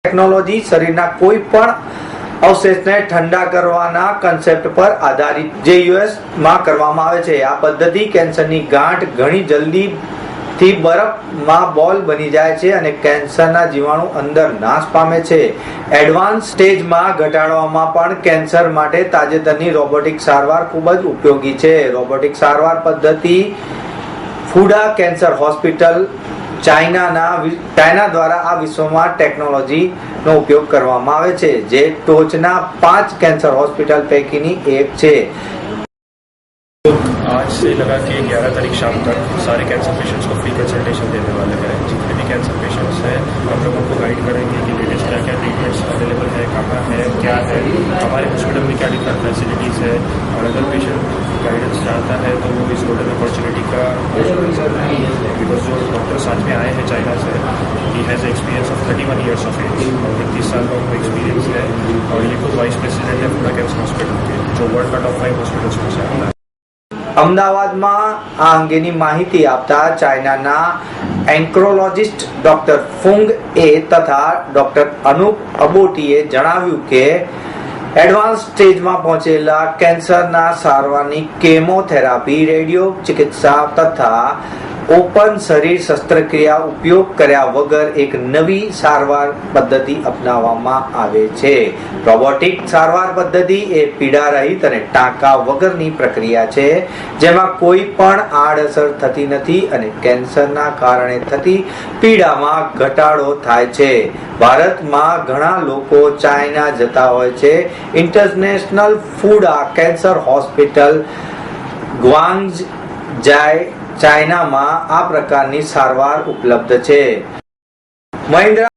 Technology શરીરના કોઈ પણ અવશેષને ઠંડા કરવાના કન્સેપ્ટ પર આધારિત જે યુએસ માં કરવામાં આવે છે. આ પદ્ધતિ કેન્સરની ગાંઠ ઘણી જલ્દીથી બરફમાં બોલ બની જાય છે અને કેન્સરના જીવાણુ અંદર નાશ પામે છે. એડવાન્સ સ્ટેજમાં ઘટાડવામાં પણ કેન્સર માટે તાજેતરની રોબોટિક સારવાર ખૂબ જ ઉપયોગી છે. રોબોટિક સારવાર પદ્ધતિ ફુડા કેન્સર હોસ્પિટલ ચાઇના દ્વારા આ વિશ્વમાં ટેકનોલોજીનો ઉપયોગ કરવામાં આવે છે, જે ટોચના 5 કેન્સર હોસ્પિટલ પૈકીની એક છે. आज से लगा कि 11 तारीख शाम तक सारे कैंसर पेशेंट्स को फ्री कंसल्टेशन देने वाले हैं. जितने भी कैंसर पेशेंट्स हैं हम लोगों को गाइड करेंगे कि लेटेस्ट क्या क्या ट्रीटमेंट्स अवेलेबल है, कहाँ है, क्या है, हमारे हॉस्पिटल में क्या डिफरेंट फैसिलिटीज़ है. और अगर पेशेंट गाइडेंस चाहता है तो वो इस गोल्डन अपॉर्चुनिटी का बिकॉज जो डॉक्टर साथ में आए हैं चाइना से, he has experience of 31 years of age और 30 साल का उनको एक्सपीरियंस है. और ये खुद वाइस प्रेसिडेंट है फुडा कैंसर हॉस्पिटल के, जो वर्ल्ड का टॉप 5 हॉस्पिटल्स में से आता है. અમદાવાદમાં આ અંગેની માહિતી આપતા ચાઇનાના એન્ક્રોલોજિસ્ટ ડોક્ટર ફુંગ એ તથા ડોક્ટર અનુપ અબોટીએ જણાવ્યું કે એડવાન્સ સ્ટેજમાં પહોંચેલા કેન્સરના સારવારની કેમોથેરાપી, રેડિયો ચિકિત્સા તથા ઓપન શરીર શસ્ત્રક્રિયા ઉપયોગ કર્યા વગર એક નવી સારવાર પદ્ધતિ અપનાવવામાં આવે છે. રોબોટિક સારવાર પદ્ધતિ એ પીડા રહિત અને ટાંકા વગરની પ્રક્રિયા છે, જેમાં કોઈ પણ આડઅસર થતી નથી અને કેન્સરના કારણે થતી પીડામાં ઘટાડો થાય છે. ભારતમાં ઘણા લોકો ચાઇના જતા હોય છે. ઇન્ટરનેશનલ ફુડા કેન્સર હોસ્પિટલ ગ્વાંગઝાઈ ચાઇનામાં આ પ્રકારની સારવાર ઉપલબ્ધ છે. મહિન્દ્રા